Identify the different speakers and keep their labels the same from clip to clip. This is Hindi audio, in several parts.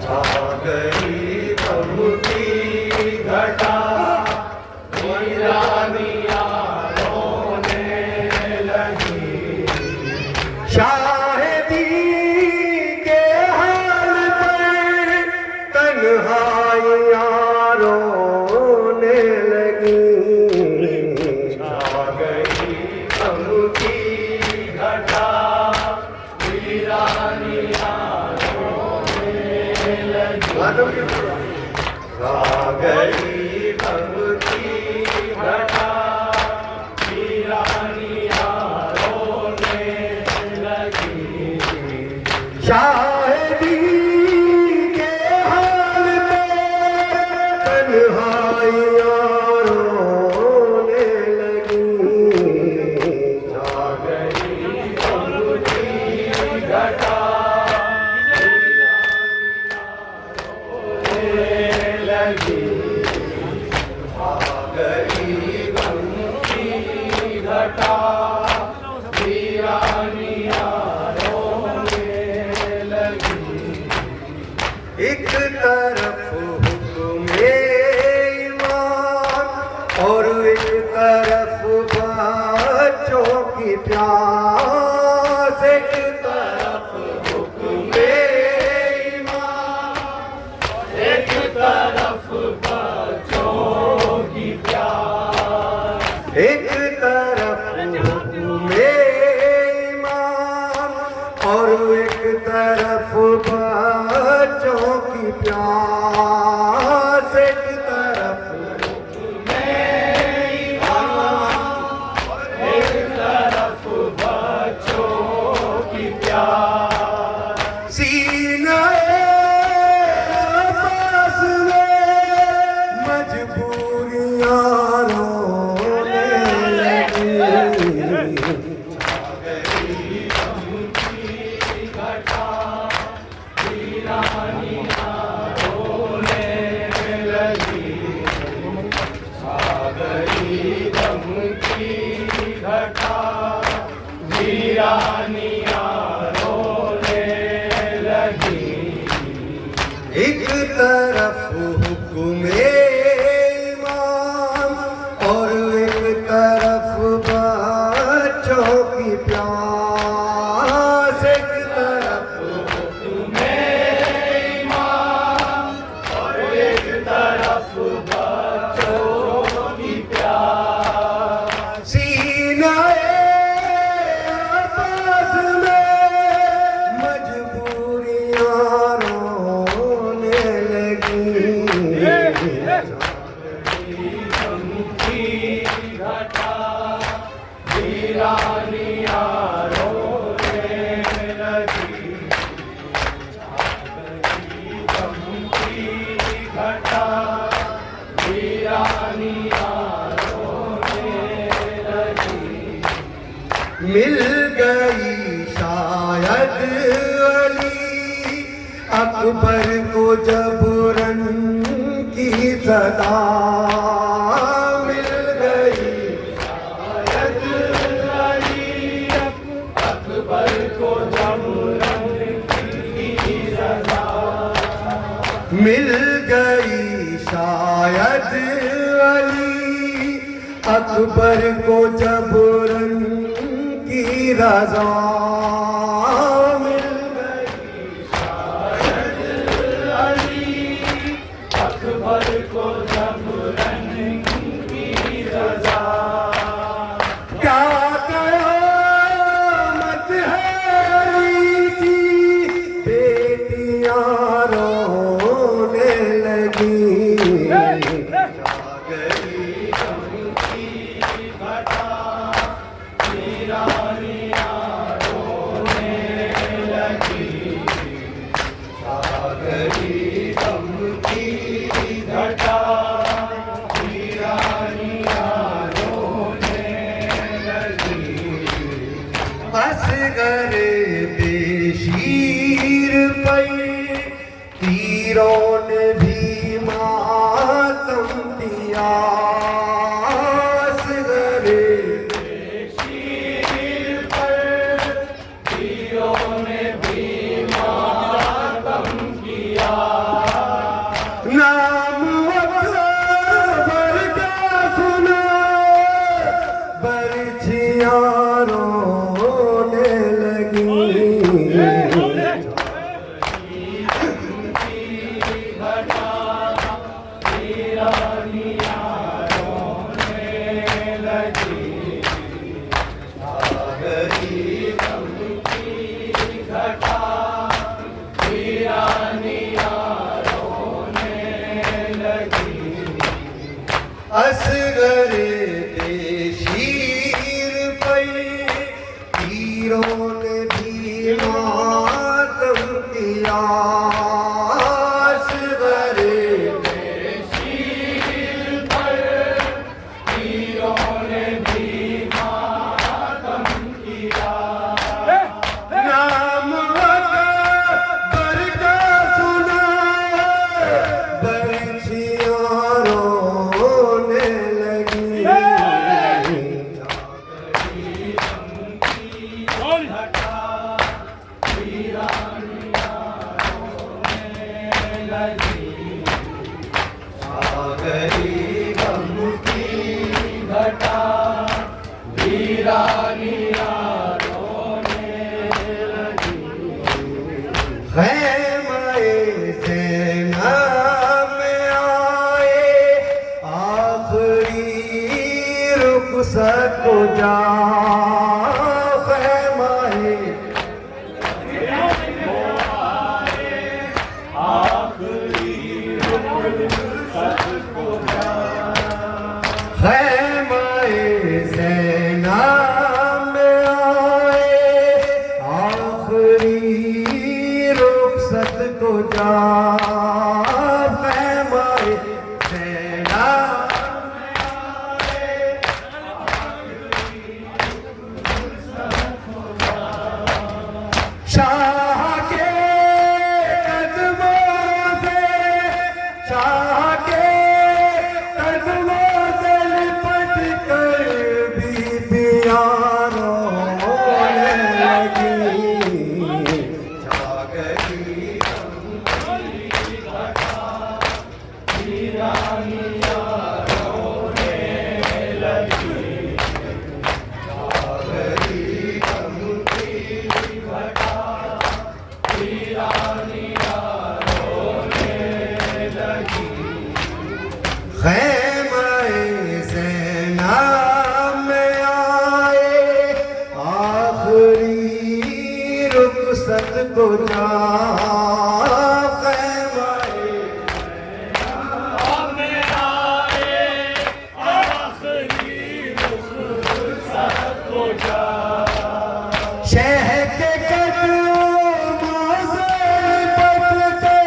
Speaker 1: छा गई गम की घटा, वीरानिया रोने लगी। शाहिदी के हाल पर तन्हाइयाँ रोने लगी। छा गई गम की घटा, वीरानिया रोने लगी। छा गई गम की घटा, वीरानिया रोने लगी। शाहिदी के हाल पे तन्हाइयाँ रोने लगी। छा गई गम की घटा, रोने लगी। छा गई गम की घटा, वीरानिया रोने लगी। एक तरफ हुक्म-ए ईमान और एक तरफ बच्चों की प्यास। एक तरफ हुक्म-ए ईमान, एक तरफ बच्चों की प्यास। एक तरफ हुक्म-ए ईमान और एक तरफ बच्चों की प्यास। एक तरफ हुक्म-ए ईमान और एक तरफ बच्चों की प्यास। सीने पास में मजबूरियाँ रोने लगी। छा गई गम की घटा, वीरानिया रोने लगी। छा गई गम की घटा, वीरानिया रोने लगी। एक तरफ हुक्म-ए ईमान और एक तरफ बच्चों की प्यास। एक तरफ हुक्म-ए ईमान और एक तरफ बच्चों की प्यास। सीने पास में मजबूरियाँ रोने लगी। गम की घटा, वीरानिया रोने लगी। गम की घटा, वीरानिया रोने लगी। मिल गई शायद अली अकबर को जबरन की सदा। मिल गई शायद अली अकबर को जबरन की सदा। मिल गई शायद अली अकबर को जबरन की रज़ा। मिल गई शायद अली अकबर को जबरन की रज़ा। क्या क़यामत है अली की, बेटियाँ रोने लगी। छा गई गम की घटा, वीरानिया रोने लगी। छा गई गम की घटा, वीरानिया रोने लगी। असगर बेशीर पर तीरों ने भी मातम दिया। असगर बेशीर पर तीरों ने भी मातम किया। असगर के शीर पर तीरों ने भी मातम किया। असगर के शीर पर तीरों ने भी मातम किया। नाम अकबर का सुना बरछियां रोने लगी। आ गई गम की घटा वीरानियां रोने लगी। ख़ैमे सेना में आए आखिरी रुख़सत को जा। ख़ैमे सेना में आए आखिरी रुख़सत को जा। ख़ैमे सेना में आए आखिरी रुख़सत को जा। शाह के कदमों से शाह के कदमों से लिपट कर बीबियां रोने लगी। छा गई गम की घटा वीरानियां रोने लगी। छा गई गम की घटा वीरानियां रोने लगी। ख़ैमे सेना में आए आखिरी रुख़सत को जा। ख़ैमे सेना में आए आखिरी रुख़सत को जा। शह के कदमों से लिपट के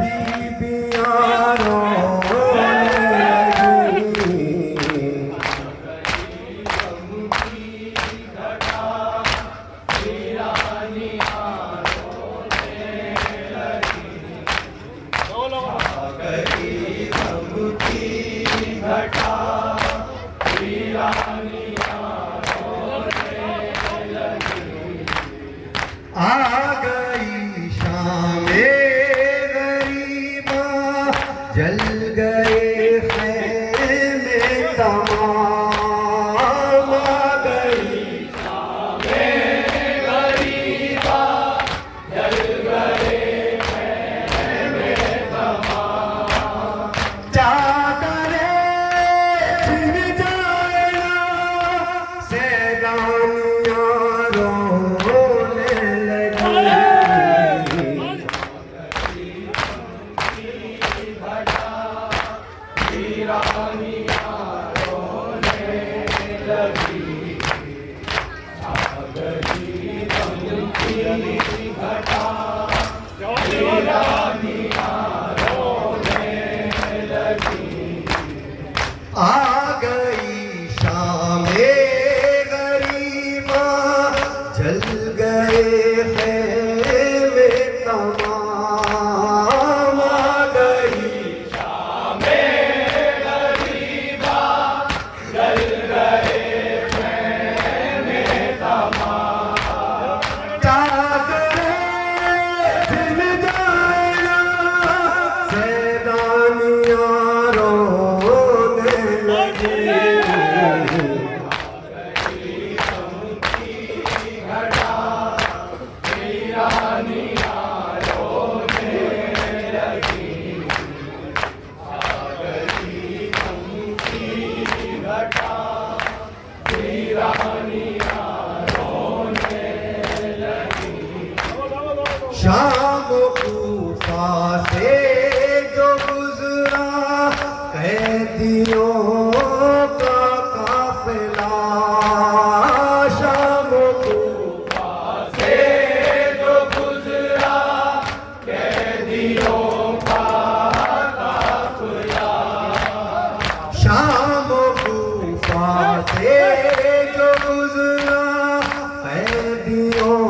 Speaker 1: बीबियां रोने लगी। आ गई शामे गरीबा जल गए ख़ैमे तमाम। आ गई शामे गरीबा जल गए ख़ैमे तमाम। चादरे छिन जाएगा सैलानियां रोने लगी। आ गई शामे गरीबा जल गए ख़ैमे तमाम। आ गई शामे गरीबा जल गए ख़ैमे तमाम। चादरें छिन जाए
Speaker 2: पास से जो गुजरा कैदियों का काफिला, शाम
Speaker 1: तूफा से जो गुजरा कैदियों का काफिला,
Speaker 2: शाम तूफा से जो गुजरा कैदियों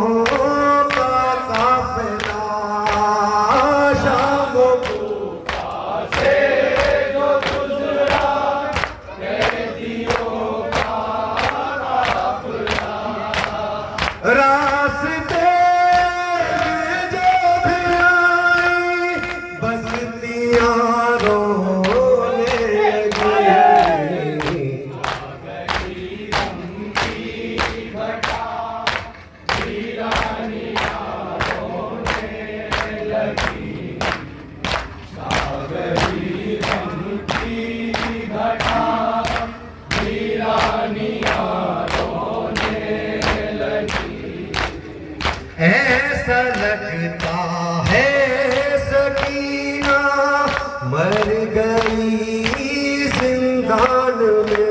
Speaker 2: का काफिला, शाम
Speaker 1: तूफा से जो गुजरा कैदियों का काफिला,
Speaker 2: रास्ते जो भी आई बस्तियां रोने लगी, ऐसा लगता है सकीना मर गई जिंदान में,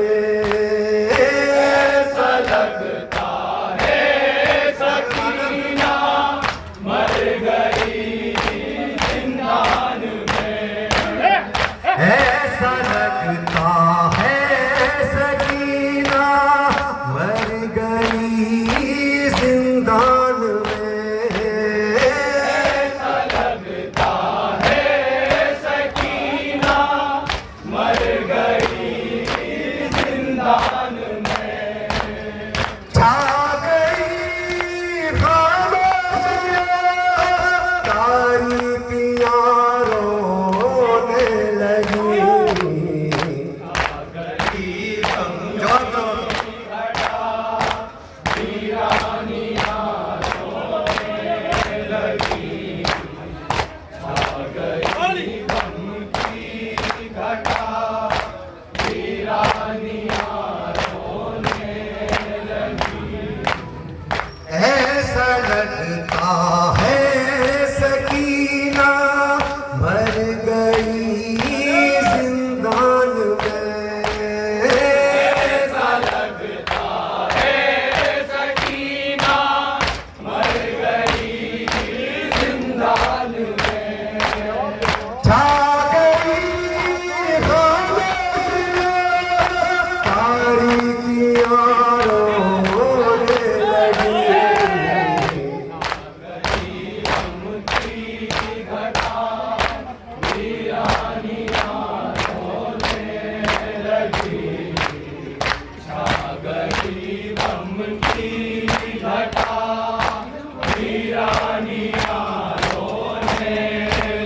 Speaker 1: ऐसा लगता है सकीना मर गई जिंदान में,
Speaker 2: ऐसा लगता है सकीना मर गई जिंदान में,
Speaker 1: ऐसा लगता है सकीना मर गई जिंदान में,
Speaker 2: छा गई खामोशियां, तारीकियां रोने लगी, ऐसा लगता है सकीना मर गई जिंदान में,
Speaker 1: ऐसा लगता है सकीना मर गई जिंदान में,
Speaker 2: छा गई खामोशियां, तारीकियां रोने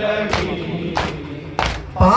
Speaker 2: लगी, पा